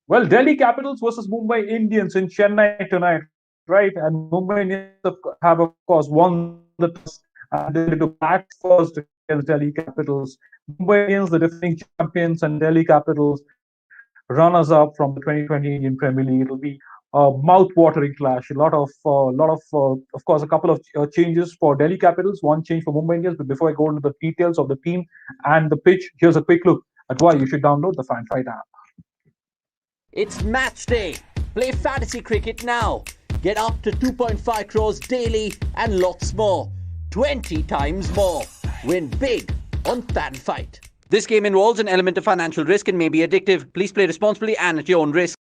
Well, Delhi Capitals versus Mumbai Indians in Chennai tonight, right? And Mumbai Indians have, of course, won the toss and decided to bat first against Delhi Capitals. Mumbai Indians, the defending champions, and Delhi Capitals, runners up from the 2020 Indian Premier League. It'll be a mouth-watering clash. Of course, a couple of changes for Delhi Capitals, one change for Mumbai Indians. But before I go into the details of the team and the pitch, here's a quick look at why you should download the FanFight app. It's match day. Play fantasy cricket now. Get up to 2.5 crores daily and lots more. 20 times more. Win big on FanFight. This game involves an element of financial risk and may be addictive. Please play responsibly and at your own risk.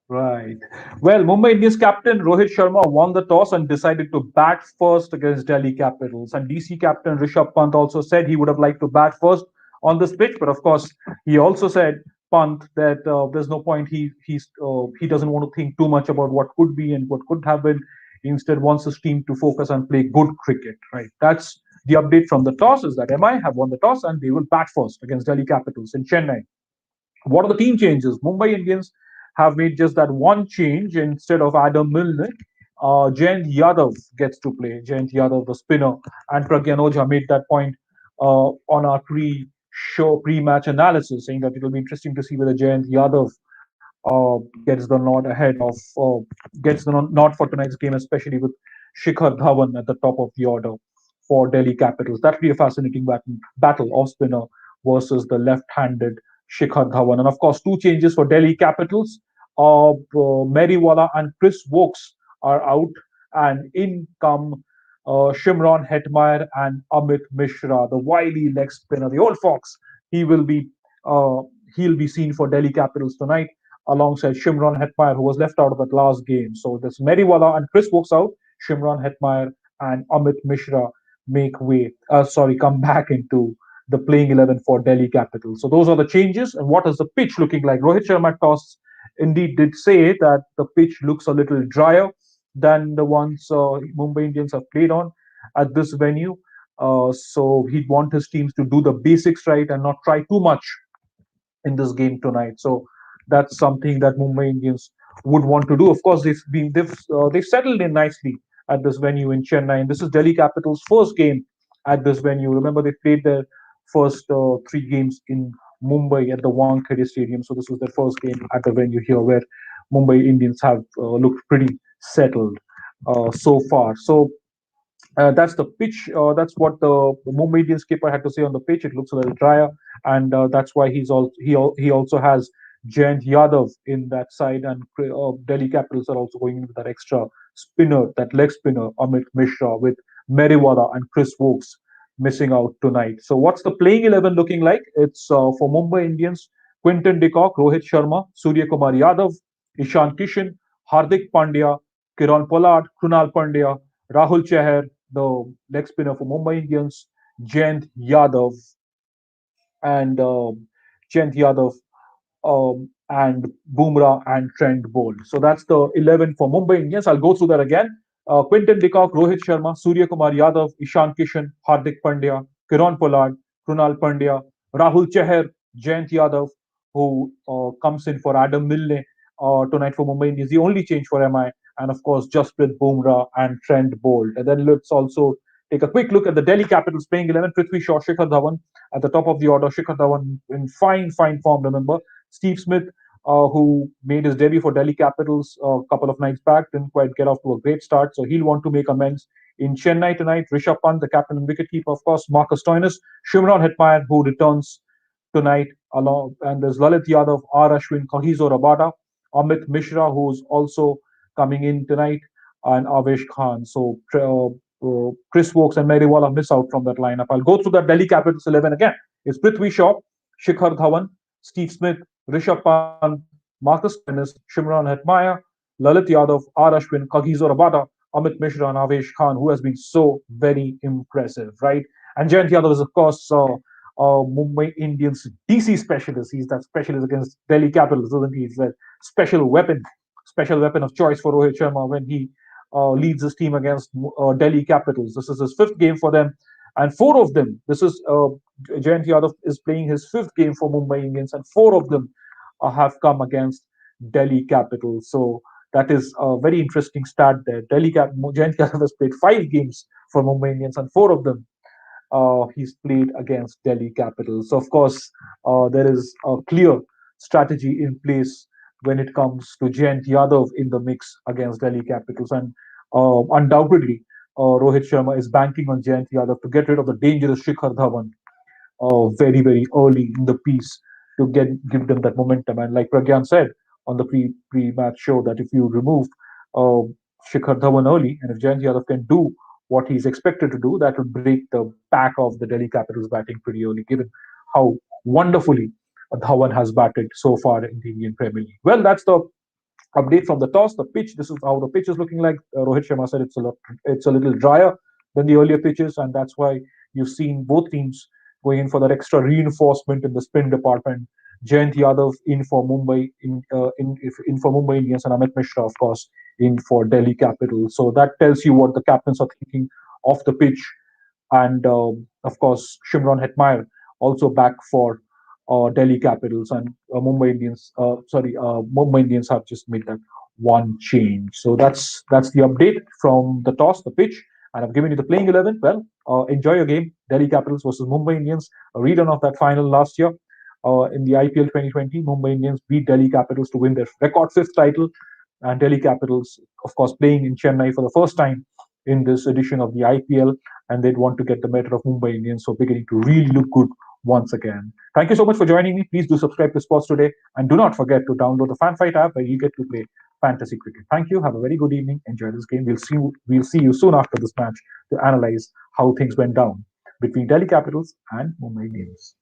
Right. Well, Mumbai Indians captain Rohit Sharma won the toss and decided to bat first against Delhi Capitals. And DC captain Rishabh Pant also said he would have liked to bat first on this pitch, but of course, he also said Pant that there's no point. He doesn't want to think too much about what could be and what could have been. He instead wants his team to focus and play good cricket. Right. That's the update from the toss. Is that MI have won the toss and they will bat first against Delhi Capitals in Chennai. What are the team changes? Mumbai Indians have made just that one change. Instead of Adam Milne, Jayant Yadav gets to play. Jayant Yadav, the spinner, and Pragyan Ojha made that point on our pre-match analysis, saying that it will be interesting to see whether Jayant Yadav gets the nod ahead of gets the nod for tonight's game, especially with Shikhar Dhawan at the top of the order for Delhi Capitals. That'll be a fascinating battle of spinner versus the left-handed Shikhar Dhawan. And of course, two changes for Delhi Capitals. Meriwala and Chris Wokes are out, and in come Shimron Hetmeyer and Amit Mishra, the wily leg spinner, the old fox. He will be uh, he'll be seen for Delhi Capitals tonight alongside Shimron Hetmeyer, who was left out of that last game. So there's Meriwala and Chris Wokes out. Shimron Hetmeyer and Amit Mishra come back into the playing 11 for Delhi Capitals. So those are the changes. And what is the pitch looking like? Rohit Sharma toss indeed did say that the pitch looks a little drier than the ones Mumbai Indians have played on at this venue. So he'd want his teams to do the basics right and not try too much in this game tonight. So that's something that Mumbai Indians would want to do. Of course, they've settled in nicely at this venue in Chennai, and this is Delhi Capitals' first game at this venue. Remember, they played their first three games in Mumbai at the Wankhede Stadium. So this was their first game at the venue here, where Mumbai Indians have looked pretty settled so far. So that's the pitch. That's what the Mumbai Indians keeper had to say on the pitch. It looks a little drier, and that's why he also has Jayant Yadav in that side, and Delhi Capitals are also going in with that extra spinner, that leg spinner, Amit Mishra, with Meriwala and Chris Wokes missing out tonight. So what's the playing 11 looking like? It's for Mumbai Indians: Quinton de Kock, Rohit Sharma, Surya Kumar Yadav, Ishan Kishan, Hardik Pandya, Kiran Pollard, Krunal Pandya, Rahul Chahar, the leg spinner for Mumbai Indians, Jayant Yadav, and Jayant Yadav and Bumrah and Trent Bolt. So that's the 11 for Mumbai Indians. I'll go through that again. Quinton de Kock, Rohit Sharma, Surya Kumar Yadav, Ishan Kishan, Hardik Pandya, Kiran Pollard, Krunal Pandya, Rahul Chahar, Jayant Yadav, who comes in for Adam Milne tonight for Mumbai Indians. The only change for MI, and of course, Jasprit Bumrah and Trent Bolt. And then let's also take a quick look at the Delhi Capitals playing 11. Prithvi Shaw, Shikhar Dhawan at the top of the order. Shikhar Dhawan in fine form, remember. Steve Smith, who made his debut for Delhi Capitals a couple of nights back, didn't quite get off to a great start, so he'll want to make amends in Chennai tonight. Rishabh Pant, the captain and wicketkeeper, of course. Marcus Stoinis, Shimron Hetmeyer, who returns tonight, along, and there's Lalit Yadav, R. Ashwin, Kagiso Rabada, Amit Mishra, who's also coming in tonight, and Avesh Khan. So Chris Wokes and Meriwala miss out from that lineup. I'll go through that Delhi Capitals 11 again. It's Prithvi Shaw, Shikhar Dhawan, Steve Smith, Rishabh Pant, Marcus Stoinis, Shimron Hetmeyer, Lalit Yadav, R. Ashwin, Kagiso Rabada, Amit Mishra, and Avesh Khan, who has been so very impressive, right? And Jayant Yadav is, of course, Mumbai Indians DC specialist. He's that specialist against Delhi Capitals, isn't he? He's that special weapon of choice for Rohit Sharma when he leads his team against Delhi Capitals. This is his fifth game for them, and four of them. This is Jayant Yadav is playing his fifth game for Mumbai Indians, and four of them have come against Delhi Capitals. So that is a very interesting stat there. Jayant Yadav has played 5 games for Mumbai Indians, and 4 of them he's played against Delhi Capitals. So of course, there is a clear strategy in place when it comes to Jayant Yadav in the mix against Delhi Capitals, and undoubtedly, Rohit Sharma is banking on Jayant Yadav to get rid of the dangerous Shikhar Dhawan very early in the piece to give them that momentum. And like Pragyan said on the pre match show, that if you remove uh, Shikhar Dhawan early, and if Jayant Yadav can do what he's expected to do, that will break the back of the Delhi Capitals batting pretty early, given how wonderfully Dhawan has batted so far in the Indian Premier League. Well, that's the update from the toss. The pitch. This is how the pitch is looking like. Rohit Sharma said it's a little drier than the earlier pitches, and that's why you've seen both teams going in for that extra reinforcement in the spin department. Jayant Yadav in for Mumbai in for Mumbai Indians, and Amit Mishra, of course, in for Delhi Capitals. So that tells you what the captains are thinking of the pitch, and of course Shimron Hetmeyer also back for Delhi Capitals, and Mumbai Indians. Mumbai Indians have just made that one change. So that's the update from the toss, the pitch, and I've given you the playing 11. Well, enjoy your game. Delhi Capitals versus Mumbai Indians, a rerun of that final last year. In the IPL 2020, Mumbai Indians beat Delhi Capitals to win their record 5th title, and Delhi Capitals, of course, playing in Chennai for the first time in this edition of the IPL, and they'd want to get the better of Mumbai Indians, so beginning to really look good once again. Thank you so much for joining me. Please do subscribe to Sports Today, and do not forget to download the FanFight app where you get to play fantasy cricket. Thank you. Have a very good evening. Enjoy this game. We'll see you soon after this match to analyze how things went down between Delhi Capitals and Mumbai Indians.